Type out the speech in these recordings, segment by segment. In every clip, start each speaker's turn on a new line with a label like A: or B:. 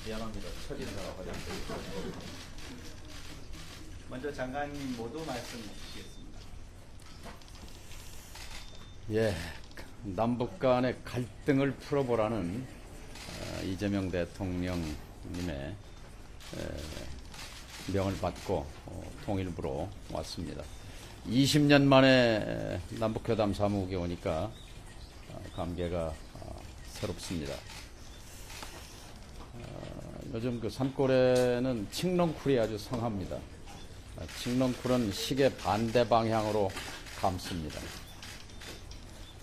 A: 미안합니다. 첫인사가 가장 먼저 장관님 모두 말씀 주시겠습니다.
B: 예, 남북 간의 갈등을 풀어보라는 이재명 대통령님의 명을 받고 통일부로 왔습니다. 20년 만에 남북회담 사무국에 오니까 감개가 새롭습니다. 요즘 그 산골에는 칡렁쿨이 아주 성합니다. 칡렁쿨은 시계 반대 방향으로 감습니다.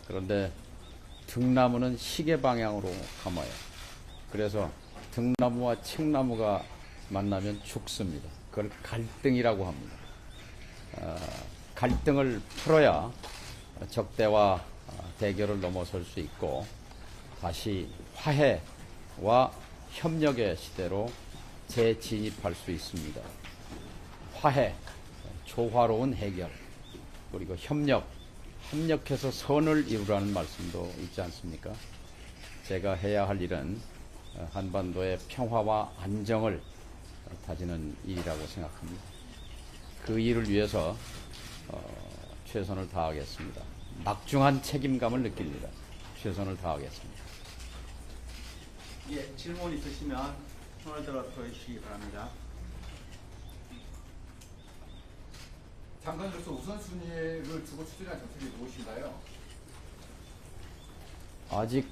B: 그런데 등나무는 시계 방향으로 감아요. 그래서 등나무와 칡나무가 만나면 죽습니다. 그걸 갈등이라고 합니다. 갈등을 풀어야 적대와 대결을 넘어설 수 있고 다시 화해와 협력의 시대로 재진입할 수 있습니다. 화해, 조화로운 해결, 그리고 협력해서 선을 이루라는 말씀도 있지 않습니까? 제가 해야 할 일은 한반도의 평화와 안정을 다지는 일이라고 생각합니다. 그 일을 위해서 최선을 다하겠습니다. 막중한 책임감을 느낍니다. 최선을 다하겠습니다.
A: 예, 질문 있으시면 손을 들어 주시기 바랍니다.
C: 장관으로서 우선순위를 두고 추진한 정책이 무엇인가요?
B: 아직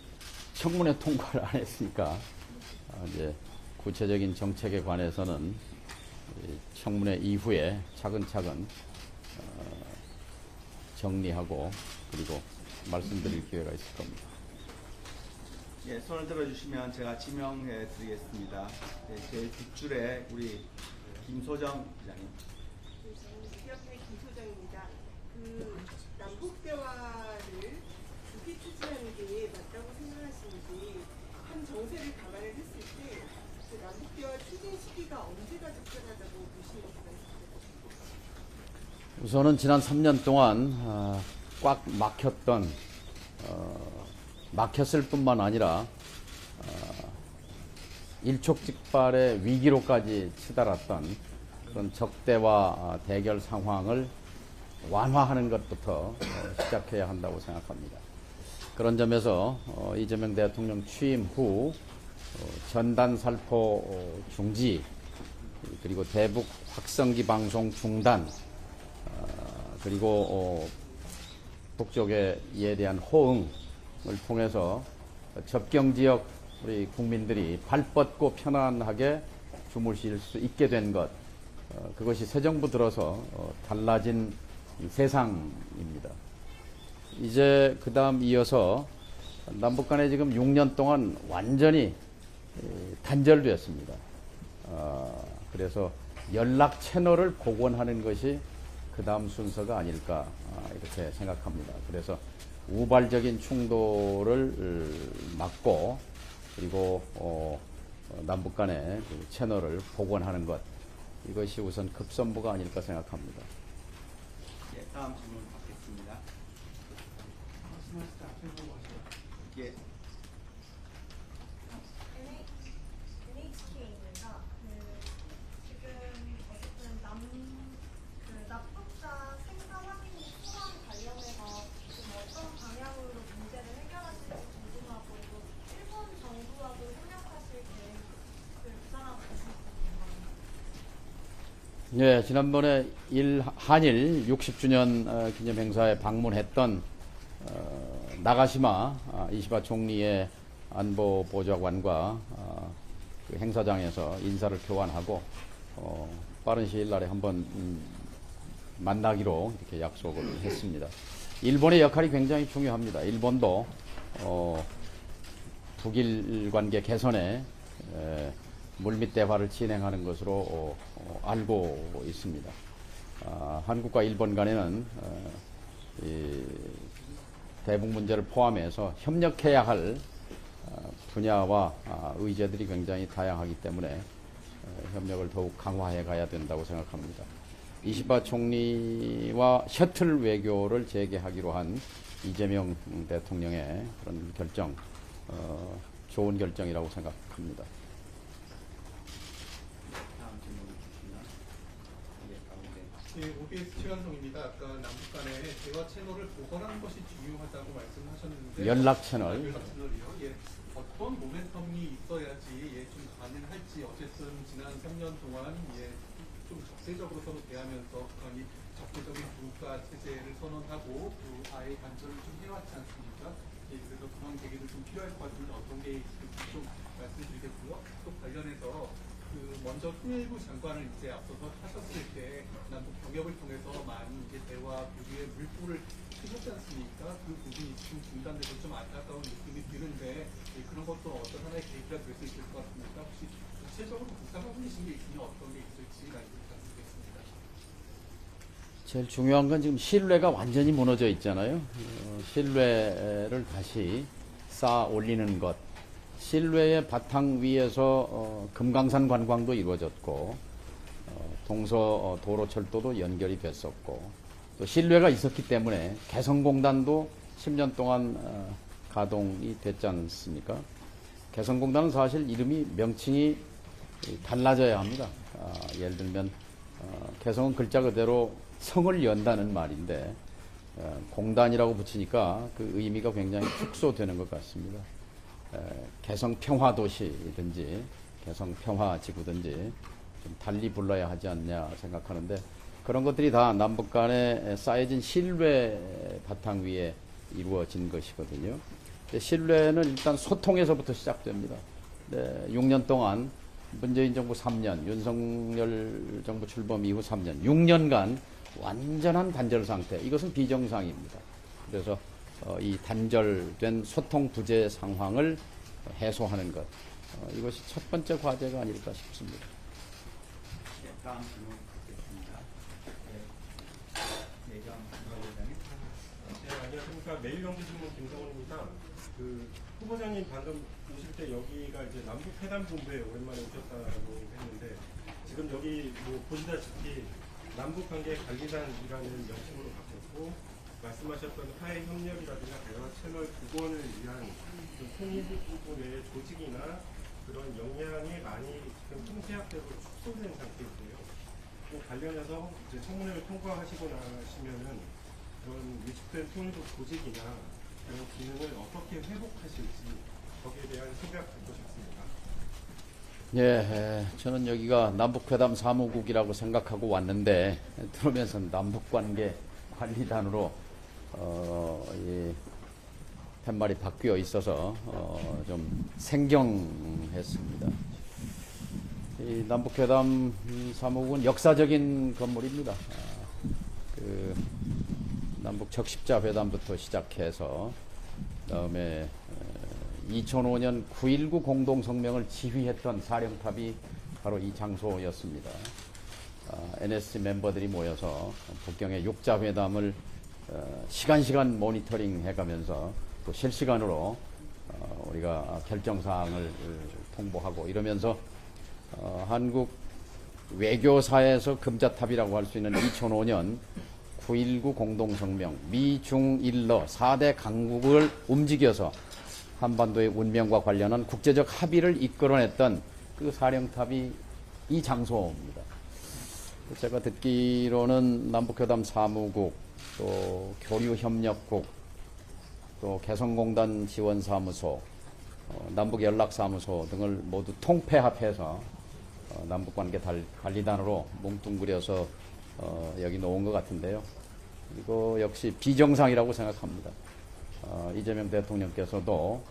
B: 청문회 통과를 안 했으니까 이제 구체적인 정책에 관해서는 청문회 이후에 차근차근 정리하고 그리고 말씀드릴 기회가 있을 겁니다.
A: 예, 손을 들어주시면 제가 지명해 드리겠습니다. 네, 제일 뒷줄에 우리 김소정 기자님.
D: 기업의 김소정입니다. 그 남북 대화를 급히 추진하는 게 맞다고 생각하시는지 한 정세를 감안을 했을 때 그 남북 대화 추진 시기가 언제가 적절하다고 보시는 수가 있습니다.
B: 우선은 지난 3년 동안 꽉 막혔던 막혔을 뿐만 아니라 일촉즉발의 위기로까지 치달았던 그런 적대와 대결 상황을 완화하는 것부터 시작해야 한다고 생각합니다. 그런 점에서 이재명 대통령 취임 후 전단살포 중지 그리고 대북 확성기 방송 중단 그리고 북쪽에 이에 대한 호응을 통해서 접경지역 우리 국민들이 발 뻗고 편안하게 주무실 수 있게 된 것 그것이 새 정부 들어서 달라진 세상입니다. 이제 그 다음 이어서 남북 간에 지금 6년 동안 완전히 단절되었습니다. 그래서 연락 채널을 복원하는 것이 그 다음 순서가 아닐까 이렇게 생각합니다. 그래서 우발적인 충돌을 막고 그리고 남북 간의 그 채널을 복원하는 것 이것이 우선 급선무가 아닐까 생각합니다.
A: 예, 다음 질문 받겠습니다. 예.
E: NHK입니다. 지금 어쨌든 납북자 생사 확인 수감 관련해서 지금 어떤 방향으로 문제를 해결하실지 궁금하고 또 일본 정부와도 협력하실 계획을 구상하고 계신지 궁금합니다.
B: 네, 지난번에 한일 60주년 기념 행사에 방문했던 나가시마 이시바 총리의 안보보좌관과 그 행사장에서 인사를 교환하고 빠른 시일 날에 한번 만나기로 이렇게 약속을 했습니다. 일본의 역할이 굉장히 중요합니다. 일본도 북일 관계 개선에 물밑 대화를 진행하는 것으로 알고 있습니다. 한국과 일본 간에는 대북 문제를 포함해서 협력해야 할 분야와 의제들이 굉장히 다양하기 때문에 협력을 더욱 강화해 가야 된다고 생각합니다. 이시바 총리와 셔틀 외교를 재개하기로 한 이재명 대통령의 그런 결정, 좋은 결정이라고 생각합니다.
F: 예, OBS 최현성입니다. 아까 남북 간의 대화 채널을 보관하는 것이 중요하다고 말씀하셨는데
B: 연락 채널.
F: 연락 채널이요. 예, 어떤 모멘텀이 있어야지 좀 가능할지 어쨌든 지난 3년 동안 좀 적대적으로 서로 대하면서 북한이 적대적인 국가 체제를 선언하고 또 아예 단절을 좀 해왔지 않습니까? 예, 그래서 그런 계기도 좀 필요할 것 같은데 어떤 게 있을지 좀 말씀드리겠고요. 또 관련해서 먼저 통일부 장관을 이제 앞서서 하셨을 때 남북 경협을 통해서 많이 이제 대화 교류의 물꼬를 트셨지 않습니까? 그 부분이 지금 중단돼서 좀 안타까운 느낌이 드는데 그런 것도 어떤 하나의 계기가 될 수 있을 것 같습니다. 혹시 구체적으로 국상하고 계신 게 있으면 어떤 게 있을지 말씀드리겠습니다.
B: 제일 중요한 건 지금 신뢰가 완전히 무너져 있잖아요. 신뢰를 다시 쌓아 올리는 것. 신뢰의 바탕 위에서 금강산 관광도 이루어졌고 동서 도로철도도 연결이 됐었고 또 신뢰가 있었기 때문에 개성공단도 10년 동안 가동이 됐지 않습니까? 개성공단은 사실 이름이 명칭이 달라져야 합니다. 예를 들면 개성은 글자 그대로 성을 연다는 말인데 공단이라고 붙이니까 그 의미가 굉장히 축소되는 것 같습니다. 개성평화도시든지 개성평화지구든지 좀 달리 불러야 하지 않냐 생각하는데 그런 것들이 다 남북 간에 쌓여진 신뢰 바탕 위에 이루어진 것이거든요. 신뢰는 일단 소통에서부터 시작됩니다. 6년 동안 문재인 정부 3년, 윤석열 정부 출범 이후 3년, 6년간 완전한 단절 상태. 이것은 비정상입니다. 그래서 이 단절된 소통 부재 상황을 해소하는 것. 이것이 첫 번째 과제가 아닐까 싶습니다.
A: 네, 다음 질문 듣겠습니다. 예경 부회장님.
G: 네, 안녕하십니까. 매일경제신문 김성훈입니다. 후보자님 방금 오실 때 여기가 이제 남북회담본부에 오랜만에 오셨다고 했는데 지금 여기 보시다시피 남북관계관리단이라는 명칭으로 바뀌었고 말씀하셨던 화해협력이라든가 대화 채널 복원을 위한 통일 부분의 조직이나 그런 역량이 많이 지금 통제학대로 축소된 상태이고요. 또 관련해서 이제 청문회를 통과하시고 나시면은 그런 위축된 통일부 조직이나 그런 기능을 어떻게 회복하실지 거기에 대한 생각 듣고 싶습니다.
B: 예, 저는 여기가 남북회담 사무국이라고 생각하고 왔는데 들으면서 남북관계 관리단으로 이 팻말이 바뀌어 있어서 좀 생경했습니다. 이 남북회담 사무국은 역사적인 건물입니다. 남북 적십자 회담부터 시작해서 그다음에 2005년 9.19 공동성명을 지휘했던 사령탑이 바로 이 장소였습니다. NSC 멤버들이 모여서 북경의 육자회담을 시간 모니터링 해가면서 또 실시간으로 우리가 결정사항을 통보하고 이러면서 한국 외교사에서 금자탑이라고 할 수 있는 2005년 9.19 공동성명, 미중일러 4대 강국을 움직여서 한반도의 운명과 관련한 국제적 합의를 이끌어냈던 그 사령탑이 이 장소입니다. 제가 듣기로는 남북회담 사무국, 또 교류협력국, 또 개성공단 지원사무소, 남북연락사무소 등을 모두 통폐합해서 남북관계관리단으로 뭉뚱그려서 여기 놓은 것 같은데요. 이거 역시 비정상이라고 생각합니다. 이재명 대통령께서도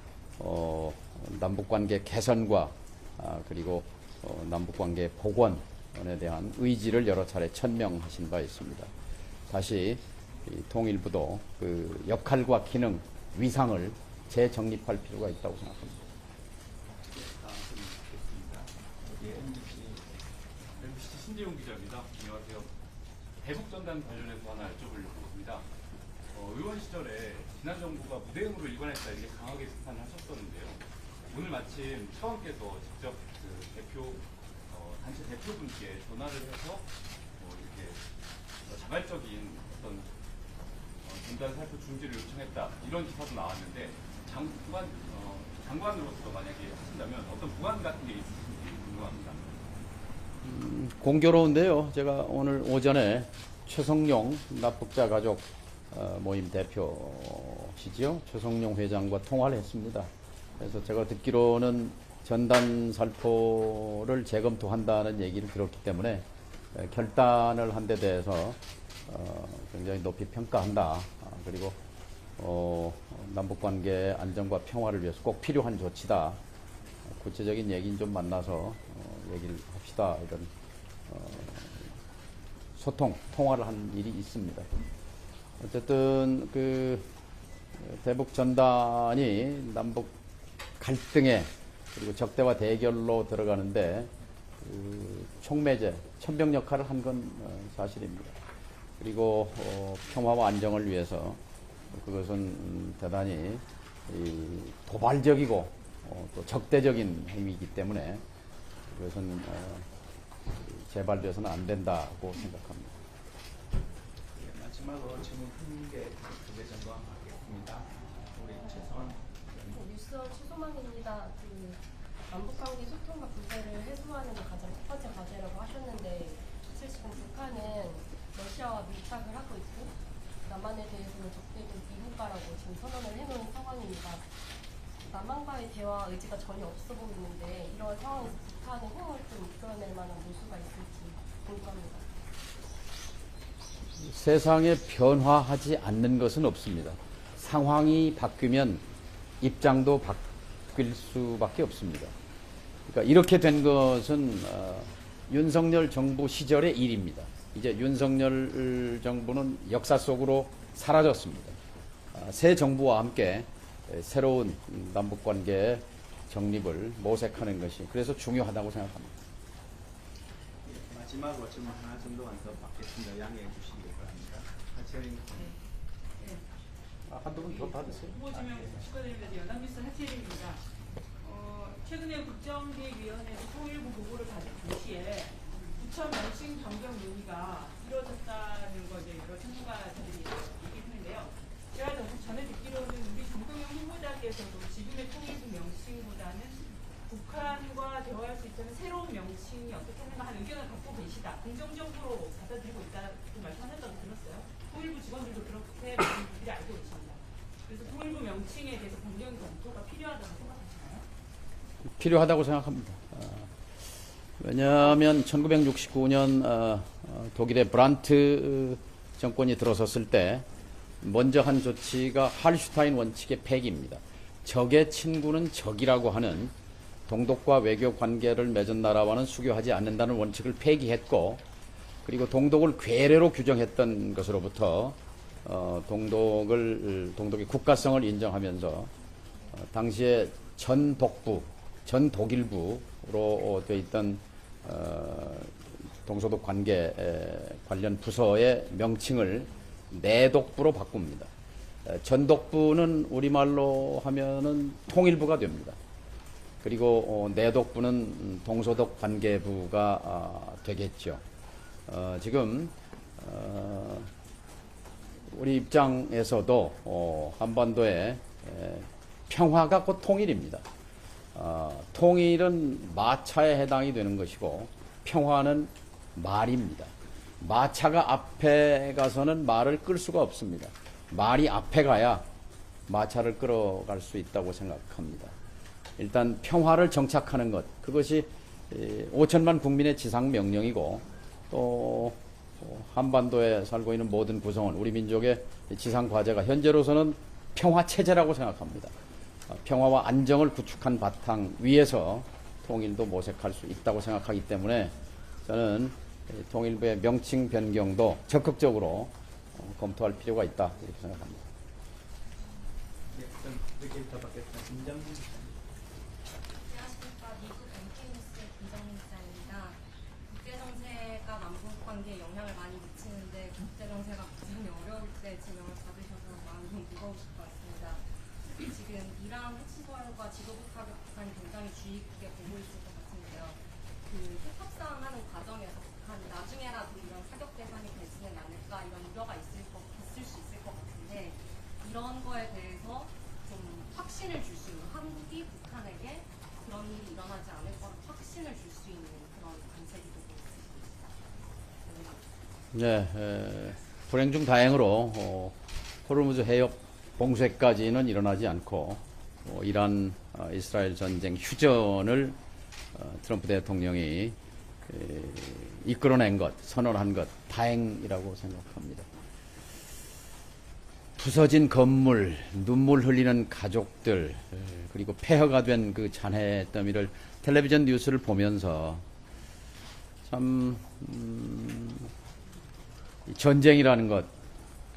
B: 남북관계 개선과 그리고 남북관계 복원에 대한 의지를 여러 차례 천명하신 바 있습니다. 다시 이 통일부도 그 역할과 기능, 위상을 재정립할 필요가 있다고 생각합니다.
A: 다음 질문 듣겠습니다.
H: MBC 신재용 기자입니다. 안녕하세요. 대북전단 관련해서 하나 여쭤보려고 합니다. 의원 시절에 지난 정부가 무대응으로 일관했다 이렇게 강하게 비판을 하셨었는데요. 오늘 마침 차관께서 직접 단체 대표분께 전화를 해서 이렇게 자발적인 어떤 전단 살포 중지를 요청했다 이런 기사도 나왔는데 장관으로서 만약에 하신다면 어떤 부관 같은 게 있으신지 궁금합니다.
B: 공교로운데요. 제가 오늘 오전에 최성룡 납북자 가족 모임 대표시지요. 최성룡 회장과 통화를 했습니다. 그래서 제가 듣기로는 전단 살포를 재검토한다는 얘기를 들었기 때문에 결단을 한 데 대해서 굉장히 높이 평가한다. 그리고 남북관계 안정과 평화를 위해서 꼭 필요한 조치다. 구체적인 얘기는 좀 만나서 얘기를 합시다. 이런 소통, 통화를 한 일이 있습니다. 어쨌든 그 대북 전단이 남북 갈등에 그리고 적대와 대결로 들어가는데 그 촉매제, 천병 역할을 한 건 사실입니다. 그리고 평화와 안정을 위해서 그것은 대단히 도발적이고 또 적대적인 행위이기 때문에 그것은 재발돼서는 안 된다고 생각합니다.
A: 네, 마지막으로 질문 한 개, 두 개 정도 하겠습니다. 우리 최선
I: 뉴스원 최소망입니다. 그 남북관계 소통과 분배를 해소하는 게 가장 첫 번째 과제라고 하셨는데 사실 지금 북한은 러시아와 밀착을 하고 있고 남한에 대해서는 적대적 미국과라고 지금 선언을 해놓은 상황입니다. 남한과의 대화 의지가 전혀 없어 보이는데 이런 상황에서 북한의 호응을 좀 이끌어낼 만한 모수가 있을지 궁금합니다.
B: 세상에 변화하지 않는 것은 없습니다. 상황이 바뀌면 입장도 바뀔 수밖에 없습니다. 그러니까 이렇게 된 것은 윤석열 정부 시절의 일입니다. 이제 윤석열 정부는 역사 속으로 사라졌습니다. 새 정부와 함께 새로운 남북관계의 정립을 모색하는 것이 그래서 중요하다고 생각합니다.
A: 예, 마지막으로 질문 하나 정도만 더 받겠습니다. 양해해 주시기 바랍니다. 하채린
B: 한두 분 더 받으세요.
J: 후보 지명 축하드립니다. 연합뉴스 하채린입니다. 최근에 국정기획위원회에서 통일부 보고를 받은 당시에 부처 명칭 변경 논의가 이루어졌다는 거 이제 여러 전문가들이 얘기했는데요. 제가 전에 듣기로는 우리 정동영 후보자께서도 지금의 통일부 명칭보다는 북한과 대화할 수 있다는 새로운 명칭이 어떻게 하는가 하는 의견을 갖고 계시다. 긍정적으로 받아들이고 있다고 말씀하셨다고 들었어요. 통일부 직원들도 그렇게 많은 분들이 알고 있습니다. 그래서 통일부 명칭에 대해서 변경 검토가 필요하다고 생각하시나요?
B: 필요하다고 생각합니다. 왜냐하면 1969년 독일의 브란트 정권이 들어섰을 때 먼저 한 조치가 할슈타인 원칙의 폐기입니다. 적의 친구는 적이라고 하는 동독과 외교 관계를 맺은 나라와는 수교하지 않는다는 원칙을 폐기했고, 그리고 동독을 괴뢰로 규정했던 것으로부터 동독의 국가성을 인정하면서 당시에 전 독일부로 되어 있던 동서독 관계 관련 부서의 명칭을 내독부로 바꿉니다. 전독부는 우리말로 하면은 통일부가 됩니다. 그리고 내독부는 동서독 관계부가 되겠죠. 지금 우리 입장에서도 한반도의 평화가 곧 통일입니다. 통일은 마차에 해당이 되는 것이고 평화는 말입니다. 마차가 앞에 가서는 말을 끌 수가 없습니다. 말이 앞에 가야 마차를 끌어갈 수 있다고 생각합니다. 일단 평화를 정착하는 것, 그것이 5천만 국민의 지상 명령이고 또 한반도에 살고 있는 모든 구성원, 우리 민족의 지상 과제가 현재로서는 평화 체제라고 생각합니다. 평화와 안정을 구축한 바탕 위에서 통일도 모색할 수 있다고 생각하기 때문에 저는 통일부의 명칭 변경도 적극적으로 검토할 필요가 있다 이렇게 생각합니다.
A: 예, 그럼 이렇게 더 받겠습니다. 김정민
E: 안녕하십니까. 미국 NK뉴스의 김정민입니다. 국제정세가 남북관계에 영향을 많이 미치는데 국제정세가 굉장히 어려울 때 지명을 받으셔서 마음이 좀 무거우실 것 같습니다. 지금 이란 핵시설과 지도부타격 북한이 굉장히 주의 깊게 보고 있을 것 같은데요. 그 핵협상하는 과정에서 북한이 나중에라도 이런 사격 대상이 되지는 않을까 이런 우려가 있을 수 있을 것 같은데 이런 거에 대해서 좀 확신을 줄 수 있는 한국이 북한에게 그런 일이 일어나지 않을 거라 확신을 줄 수 있는 그런 관색이 되고 있습니다.
B: 네, 불행 중 다행으로 호르무즈 해협 봉쇄까지는 일어나지 않고 이란 이스라엘 전쟁 휴전을 트럼프 대통령이 이끌어낸 것, 선언한 것 다행이라고 생각합니다. 부서진 건물, 눈물 흘리는 가족들, 그리고 폐허가 된 그 잔해 더미를 텔레비전 뉴스를 보면서 참 전쟁이라는 것,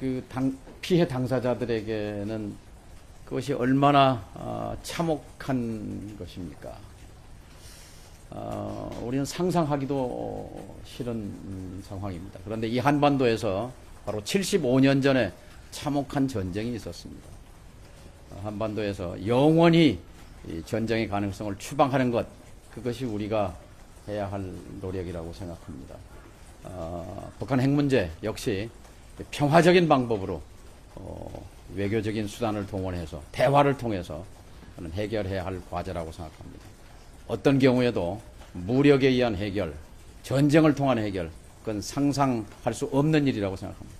B: 그 피해 당사자들에게는 그것이 얼마나 참혹한 것입니까? 우리는 상상하기도 싫은 상황입니다. 그런데 이 한반도에서 바로 75년 전에 참혹한 전쟁이 있었습니다. 한반도에서 영원히 이 전쟁의 가능성을 추방하는 것, 그것이 우리가 해야 할 노력이라고 생각합니다. 북한 핵 문제 역시 평화적인 방법으로 외교적인 수단을 동원해서 대화를 통해서 저는 해결해야 할 과제라고 생각합니다. 어떤 경우에도 무력에 의한 해결, 전쟁을 통한 해결, 그건 상상할 수 없는 일이라고 생각합니다.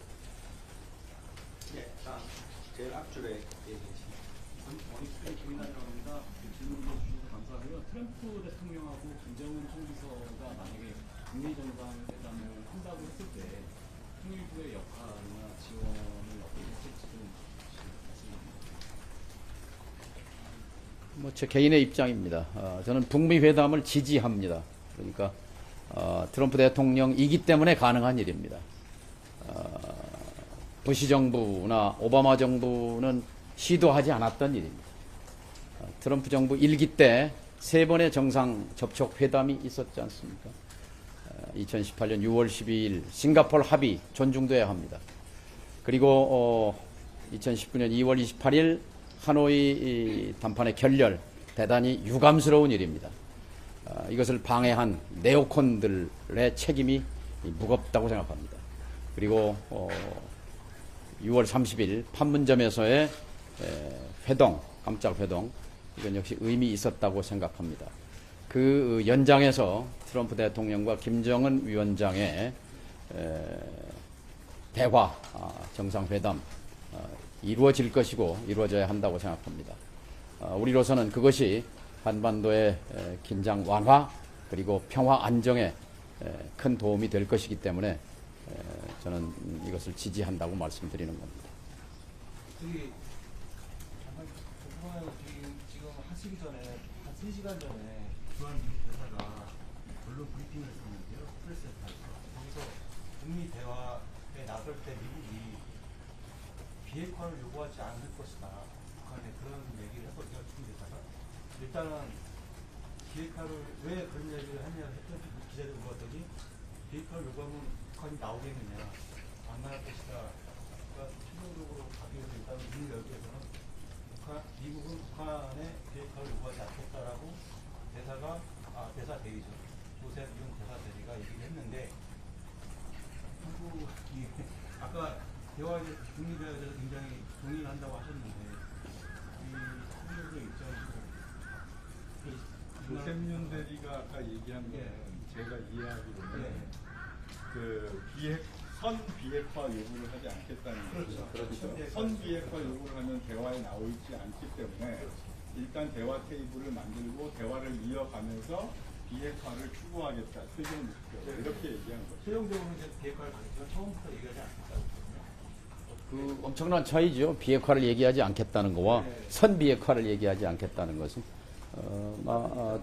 A: 예, 다음 제일 앞줄에 얘기해 주시죠.
H: 원익스프링 김인환이라고 합니다. 질문 주셔서 감사하고요. 트럼프 대통령하고 김정은 총비서가 만약에 북미 정상회담을 한다고 했을 때 통일부의 역할이나 지원을 어떻게 했을지 좀
B: 제 개인의 입장입니다. 저는 북미 회담을 지지합니다. 그러니까 트럼프 대통령이기 때문에 가능한 일입니다. 부시 정부나 오바마 정부는 시도하지 않았던 일입니다. 트럼프 정부 1기 때 3번의 정상 접촉 회담이 있었지 않습니까? 2018년 6월 12일 싱가포르 합의 존중돼야 합니다. 그리고 2019년 2월 28일 하노이 담판의 결렬, 대단히 유감스러운 일입니다. 이것을 방해한 네오콘들의 책임이 무겁다고 생각합니다. 그리고 6월 30일 판문점에서의 회동, 깜짝 회동, 이건 역시 의미 있었다고 생각합니다. 그 연장에서 트럼프 대통령과 김정은 위원장의 대화, 정상회담 이루어질 것이고 이루어져야 한다고 생각합니다. 우리로서는 그것이 한반도의 긴장 완화 그리고 평화 안정에 큰 도움이 될 것이기 때문에 저는 이것을 지지한다고 말씀드리는 겁니다.
K: 저기 지금 하시기 전에 한 3시간 전에 주한 미국 대사가 언론 브리핑을 했었는데요. 프레스에서 거기서 북미 대화에 나설 때 미국이 비핵화를 요구하지 않을 것이다. 북한에 그런 얘기를 했었죠. 주한 대사가 일단은 비핵화를 왜 그런 얘기를 했냐 했더니 기자들이 물었더니 비핵화를 요구하면 북한이 나오겠느냐 안 나올 것이다. 그러니까 최종적으로 가기 위해서 일단은 미국 여기에서는 미국은 북한에 비핵화를 요구하지 않겠다라고 대사 대리죠. 조셉 윤 대사 대리가 얘기를 했는데 한국이 아까 대화에 북미 대화에 대해서 굉장히 동의를 한다고 하셨는데 이 한국의 입장에서
C: 조셉윤 대리가 아까 얘기한 거는 제가 이해하기로는 그 선 비핵화 요구를 하지 않겠다는 거죠. 그렇죠. 선 비핵화 요구를 하면 대화에 나오지 않기 때문에 일단 대화 테이블을 만들고 대화를 이어가면서 비핵화를 추구하겠다. 최종 목표 이렇게 얘기한 거죠.
K: 최종적으로는 이제 비핵화를 가지고 처음부터 얘기하지 않겠다고
B: 그 엄청난 차이죠. 비핵화를 얘기하지 않겠다는 거와 선 비핵화를 얘기하지 않겠다는 것은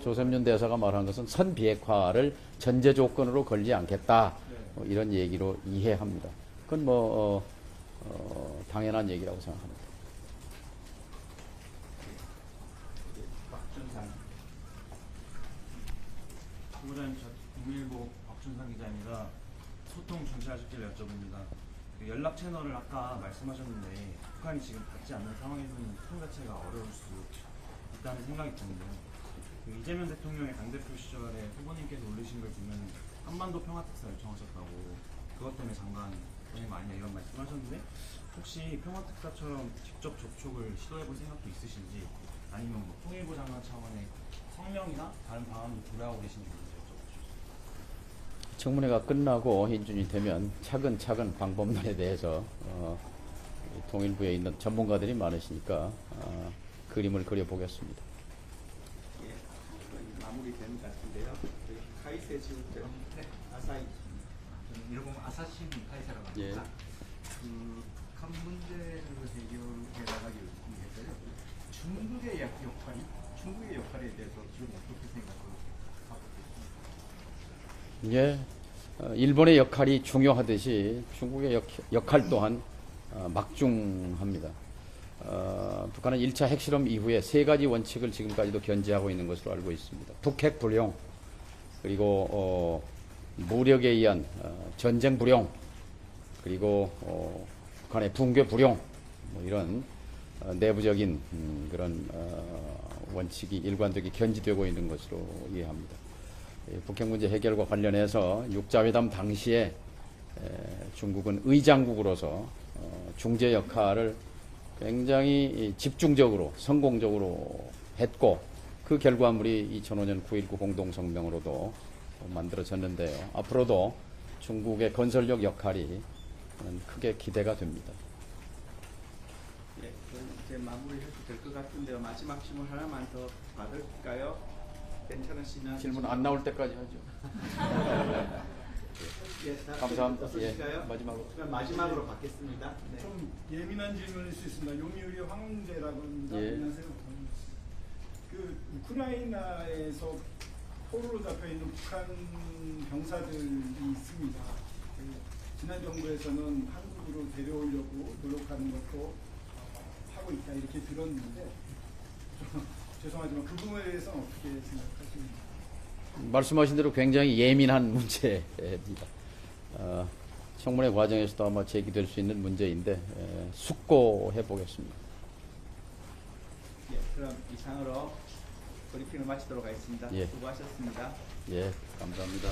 B: 조셉윤 대사가 말한 것은 선 비핵화를 전제 조건으로 걸지 않겠다. 이런 얘기로 이해합니다. 그건 당연한 얘기라고 생각합니다.
K: 박준상 후보자님, 저 국민일보 박준상 기자입니다. 소통 중시하셨길래 여쭤봅니다. 연락 채널을 아까 말씀하셨는데 북한이 지금 받지 않는 상황에서는 소통 자체가 어려울 수 있다는 생각이 드는데요. 이재명 대통령의 당대표 시절에 후보님께서 올리신 걸 보면 한반도 평화특사 요청하셨다고 그것 때문에 장관 보내면 아니냐 이런 말씀하셨는데 혹시 평화특사처럼 직접 접촉을 시도해볼 생각도 있으신지 아니면 통일부 장관 차원의 성명이나 다른 방안도 고려하고 계신지 여쭤보십시오.
B: 청문회가 끝나고 인준이 되면 차근차근 방법론에 대해서 통일부에 있는 전문가들이 많으시니까 그림을 그려보겠습니다.
A: 예, 거의 마무리된 것 같은데요. 저희 카이세 지구대 아사히
K: 일본 아사히 카이사라고 합니다.
B: 예.
K: 북한 문제를 해결해 나가기 위해서요. 중국의 역할에 대해서 지금 어떻게 생각하고
B: 예, 일본의 역할이 중요하듯이 중국의 역할 또한 막중합니다. 북한은 1차 핵실험 이후에 3가지 원칙을 지금까지도 견지하고 있는 것으로 알고 있습니다. 북핵 불용, 그리고 무력에 의한 전쟁 불용, 그리고 북한의 붕괴 불용, 뭐 이런 내부적인 그런 원칙이 일관되게 견지되고 있는 것으로 이해합니다. 북핵 문제 해결과 관련해서 6자회담 당시에 중국은 의장국으로서 중재 역할을 굉장히 집중적으로 성공적으로 했고, 그 결과물이 2005년 9.19 공동성명으로도 만들어졌는데요. 앞으로도 중국의 건설력 역할이 크게 기대가 됩니다.
A: 예, 그럼 이제 마무리해도 될 것 같은데요. 마지막 질문 하나만 더 받을까요? 괜찮으시면
B: 질문 안 나올 때까지 하죠.
A: 예,
B: 감사합니다.
A: 없으실까요?
B: 예, 마지막으로.
A: 그럼 마지막으로 받겠습니다. 네.
C: 좀 예민한 질문일 수 있습니다. 요미우리 황제라고 합니다.
B: 예.
C: 안녕하세요. 그 우크라이나에서 포로로 잡혀 있는 북한 병사들이 있습니다. 지난 정부에서는 한국으로 데려오려고 노력하는 것도 하고 있다 이렇게 들었는데 죄송하지만 그 부분에 대해서는 어떻게 생각하십니까?
B: 말씀하신 대로 굉장히 예민한 문제입니다. 청문회 과정에서도 아마 제기될 수 있는 문제인데 숙고해 보겠습니다.
A: 예, 그럼 이상으로 브리핑을 마치도록 하겠습니다.
B: 예.
A: 수고하셨습니다.
B: 예, 감사합니다.